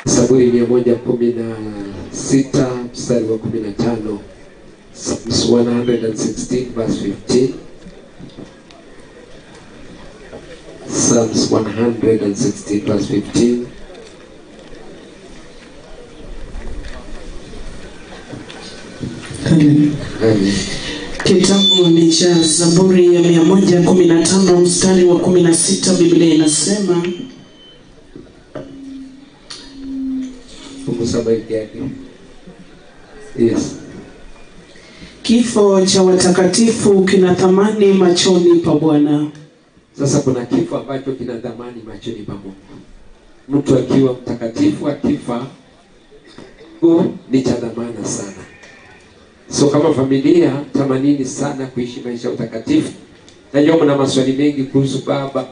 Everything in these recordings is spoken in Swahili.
Zaburi 116 mstari wa 15. Psalms 116 verse 15. Psalms 116 verse 15. Amen. Kitabu ni cha Zaburi ya 115 mstari wa 16. Biblia inasema, Yes. Kifo cha watakatifu kina thamani machoni pa Bwana. Sasa kuna kifo ambacho kina thamani machoni pa Mungu. Mtu akiwa mtakatifu akifa, ni cha thamani sana. So kama familia tamanini sana kuishi maisha utakatifu. Najua mna maswali mengi kuhusu baba.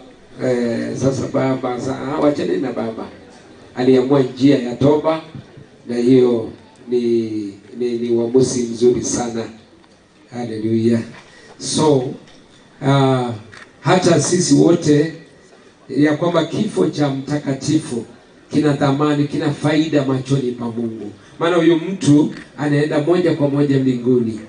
Sasa baba, wachane na baba. Aliamua njia ya toba, na hiyo ni uamuzi mzuri sana. Hallelujah. So hata sisi wote ya kwamba kifo cha mtakatifu kina thamani, kina faida machoni pa Mungu. Maana huyo mtu anaenda moja kwa moja mbinguni.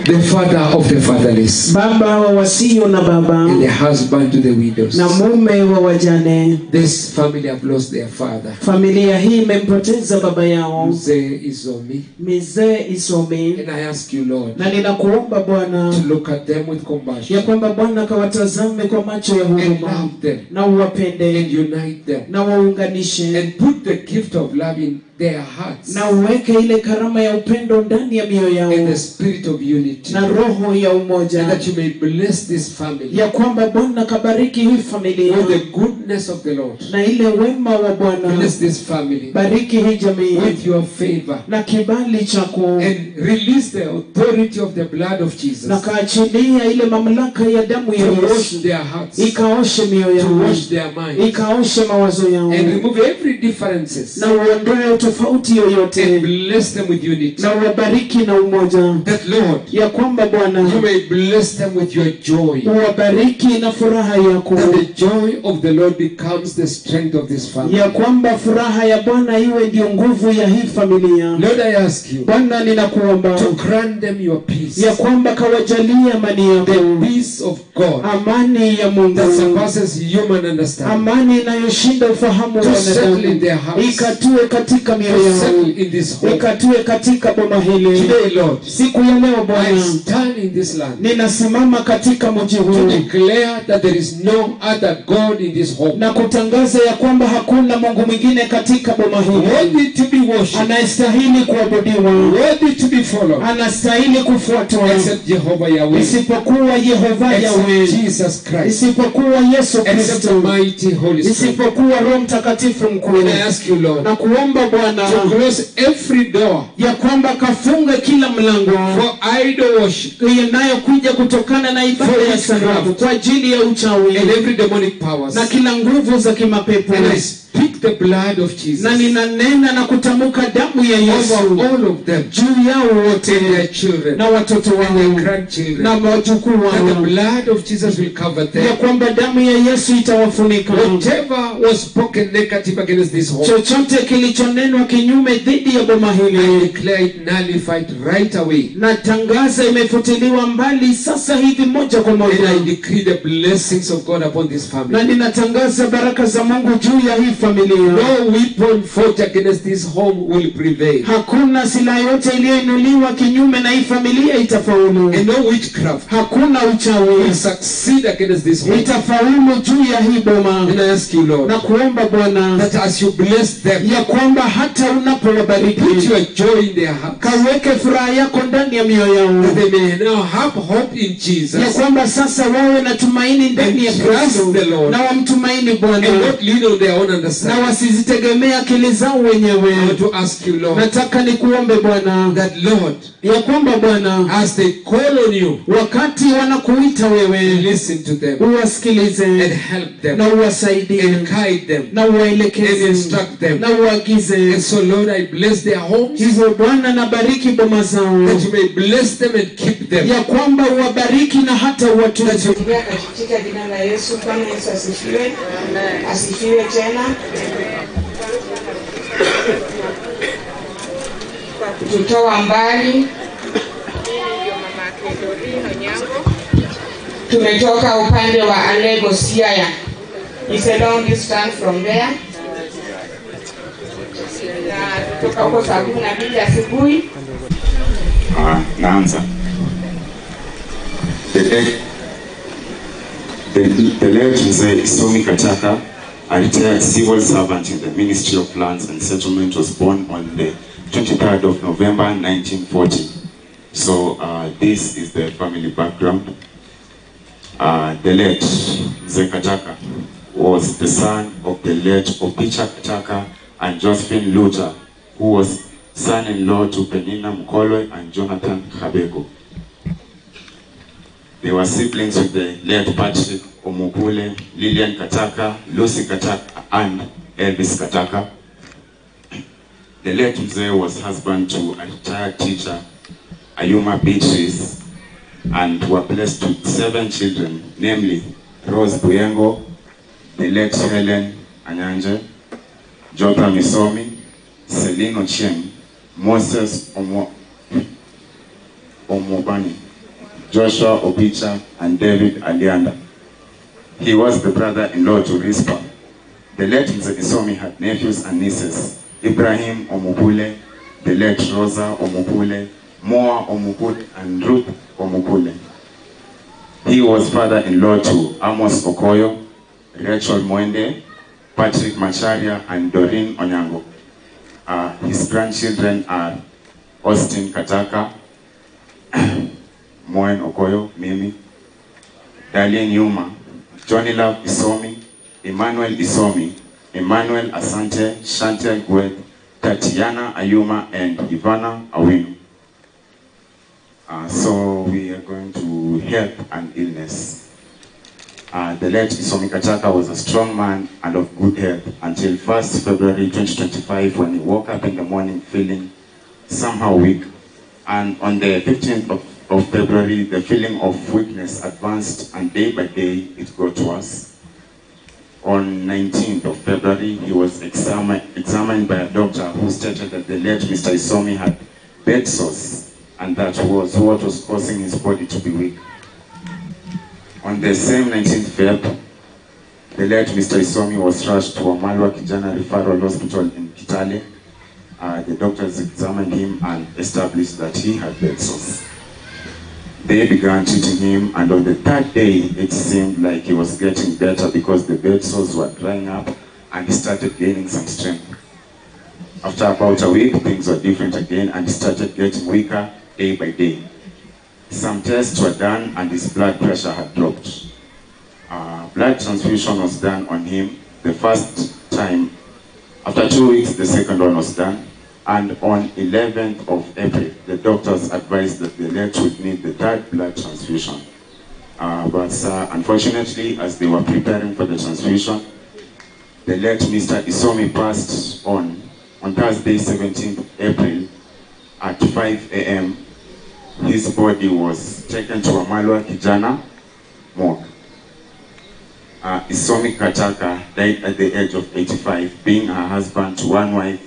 The father of the fatherless, baba wa wasio na baba, and the husband to the widows, na mume wa wajane. This family have lost their father. Familia hii imempoteza baba yao, Mzee Isomi. Mzee Isomi. And I ask you, Lord, na ninakuomba Bwana, to look at them with compassion, ya kwamba Bwana kawatazame kwa macho ya huruma, na uwapende, and unite them, na waunganishe, and put the gift of love in their hearts, na uweke ile karama ya upendo ndani ya mioyo yao, and the spirit of unity, na roho ya umoja, and that you may bless this family, ya kwamba Bwana kabariki hii familia with the goodness of the Lord, na ile wema wa Bwana. bless this family, bariki hii jamii with your favor, na kibali chako, and release the authority of the blood of Jesus, na kaachilia ile mamlaka ya damu ya to wash Yesu, their hearts, ikaoshe mioyo to yao, wash their minds, ikaoshe mawazo yao, and remove every differences, na uondoe tofauti and yoyote, bless them with unity. na uwabariki na umoja. That Lord, ya kwamba Bwana, you may bless them with your joy, uwabariki na furaha yako, that the joy of the Lord becomes the strength of this family. ya kwamba furaha ya Bwana iwe ndio nguvu ya hii familia. Lord, I ask you, Bwana, ninakuomba to grant them your peace, ya kwamba kawajalie amani yako, the peace of God, amani ya Mungu, that surpasses human understanding, amani inayoshinda ufahamu wa to settle in wanadamu, their hearts, ikatue katika mioyo to yao, settle in this home. ikatue katika boma hili. Today, Lord, Siku ya leo I Bwana, stand in this land ninasimama katika mji to huu declare that there is no other God in this home, na kutangaza ya kwamba hakuna Mungu mwingine katika boma hili worthy to be worshipped, anayestahili kuabudiwa, worthy to be followed, anastahili kufuatwa, except Jehovah Yahweh, isipokuwa Yehova Yahweh, except Jesus Christ, isipokuwa Yesu except the Kristo, mighty Holy Spirit. isipokuwa Roho Mtakatifu mkuu. And I ask you, Lord, Na kuomba Bwana, to close every door ya kwamba kafunge kila mlango for idol worship inayokuja kutokana na ibada For ya witchcraft, sanamu, kwa ajili ya uchawi and every demonic powers. na kila nguvu za kimapepo. And I speak the blood of Jesus Na ninanena na kutamka damu ya Yesu over all of them, juu yao wote, and their children, na watoto and their wao, grandchildren, na wajukuu that the wao, blood of Jesus will cover ya them. kwamba damu ya Yesu itawafunika. Whatever was spoken negative against this home, Chochote kilichonenwa kinyume dhidi ya boma I hili, declare it nullified right away. na tangaza imefutiliwa mbali sasa hivi moja kwa And I moja. decree the blessings of God upon this Na family. ninatangaza baraka za Mungu juu ya hii familia. No weapon forged against this home will prevail. Hakuna silaha yote iliyoinuliwa kinyume na hii familia itafaulu. And no witchcraft Hakuna will uchawi succeed against this home. itafaulu juu ya hii boma. And I ask you, Lord, Na kuomba Bwana, that as you bless them, ya kwamba hata put unapowabariki your joy in their hearts, kaweke furaha yako ndani ya mioyo yao, that they may now have hope in ya Jesus, kwamba sasa wawe na tumaini ndani ya And trust Kristo, the Lord, na wamtumaini Bwana, and not lean on their own na understanding. wasizitegemee akili zao wenyewe. I want to ask you, Lord, Nataka nikuombe Bwana, that Lord, ya kwamba Bwana, as they call on you, wakati wanakuita wewe, listen to them uwasikilize and help them na uwasaidie and guide them na and uwaelekeze instruct them. na uagize. And so, Lord, I bless their homes, Hivyo Bwana, nabariki boma zao, that you may bless them and keep them. ya kwamba uwabariki na hata uwatunze. Katika jina la Yesu. Bwana Yesu asifiwe. Asifiwe tena. kututoa mbali. Tumetoka upande wa Alego Siaya. It's a long distance from there. Na kutoka huko saa 12 asubuhi. Naanza. The late Mzee Isomi Kachaka, a retired civil servant in the Ministry of Lands and Settlement, was born on the 23rd of November 1940. So this is the family background. The late Mzee Kachaka was the son of the late Opicha Kachaka and Josephine Lucha, who was son-in-law to Penina Mkolwe and Jonathan Habeko. They were siblings with the late Patrick Omukule, Lillian Kachaka, Lucy Kachaka, and Elvis Kachaka. The late Mzee was husband to a retired teacher, Ayuma Beatrice, and were blessed with 7 children, namely Rose Buyengo, the late Helen Anyanje, Jota Misomi, Celine Ochieng, Moses Omobani, Joshua Obicha, and David Alianda. He was the brother-in-law to Rispa. The late Mzee Isomi had nephews and nieces, Ibrahim Omukule, the late Rosa Omukule, Moa Omukule, and Ruth Omukule. He was father-in-law to Amos Okoyo, Rachel Mwende, Patrick Macharia, and Doreen Onyango. His grandchildren are Austin Kataka, Moen Okoyo, Mimi, Darlene Yuma, Johnny Love Isomi, Emmanuel Isomi, Emmanuel Asante, Chantel Gwed, Tatiana Ayuma, and Ivana Awinu. So we are going to health and illness. The late Isomi Kachaka was a strong man and of good health until 1st February 2025, when he woke up in the morning feeling somehow weak. And on the 15th of February, the feeling of weakness advanced, and day by day it got worse. On 19th of February, he was examined by a doctor who stated that the late Mr. Isomi had bed sores, and that was what was causing his body to be weak. On the same 19th Feb, the late Mr. Isomi was rushed to Wamalwa Kijana Referral Hospital in Kitale. The doctors examined him and established that he had bed sores. They began treating him, and on the 3rd day, it seemed like he was getting better because the bed sores were drying up and he started gaining some strength. After about a week, things were different again, and he started getting weaker day by day. Some tests were done and his blood pressure had dropped. Blood transfusion was done on him the first time. After 2 weeks, the second one was done. And on 11th of April, the doctors advised that the late would need the 3rd blood transfusion. But unfortunately, as they were preparing for the transfusion, the late Mr. Isomi passed on Thursday, 17th April at 5 a.m. His body was taken to Wamalwa Kijana morgue. Isomi Kachaka died at the age of 85, being her husband to 1 wife,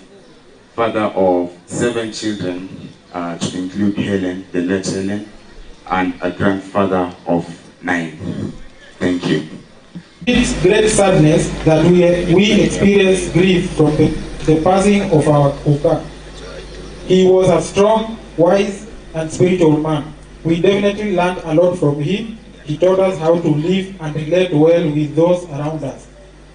father of 7 children, to include Helen, the late Helen, and a grandfather of 9. Thank you. It's great sadness that we experience grief from the passing of our Kuka. He was a strong, wise, and spiritual man. We definitely learned a lot from him. He taught us how to live and relate well with those around us,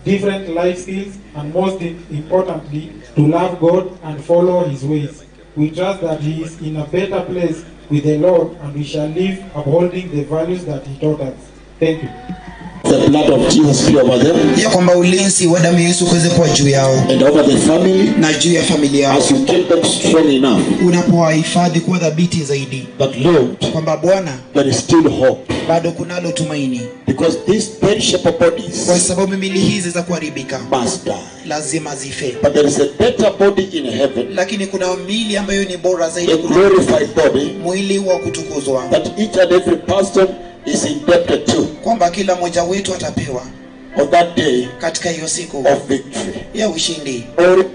different life skills, and most importantly, to love God and follow his ways. We trust that he is in a better place with the Lord, and we shall live upholding the values that he taught us. Thank you. The blood of Jesus be over them. Ya kwamba ulinzi wa damu ya Yesu kuweze kuwa juu yao. And over the family. Na juu ya familia yao. As you keep them strong enough. Unapowahifadhi kuwa dhabiti zaidi. But Lord, kwamba Bwana, there is still hope. Bado kunalo tumaini. Because these perishable bodies, kwa sababu miili hizi za kuharibika, must die. Lazima zife. But there is a better body in heaven. Lakini kuna miili ambayo ni bora zaidi. A glorified body. Mwili wa kutukuzwa. That each and every person is indebted to. Kwamba kila mmoja wetu atapewa on that day katika hiyo siku of victory. Ya ushindi.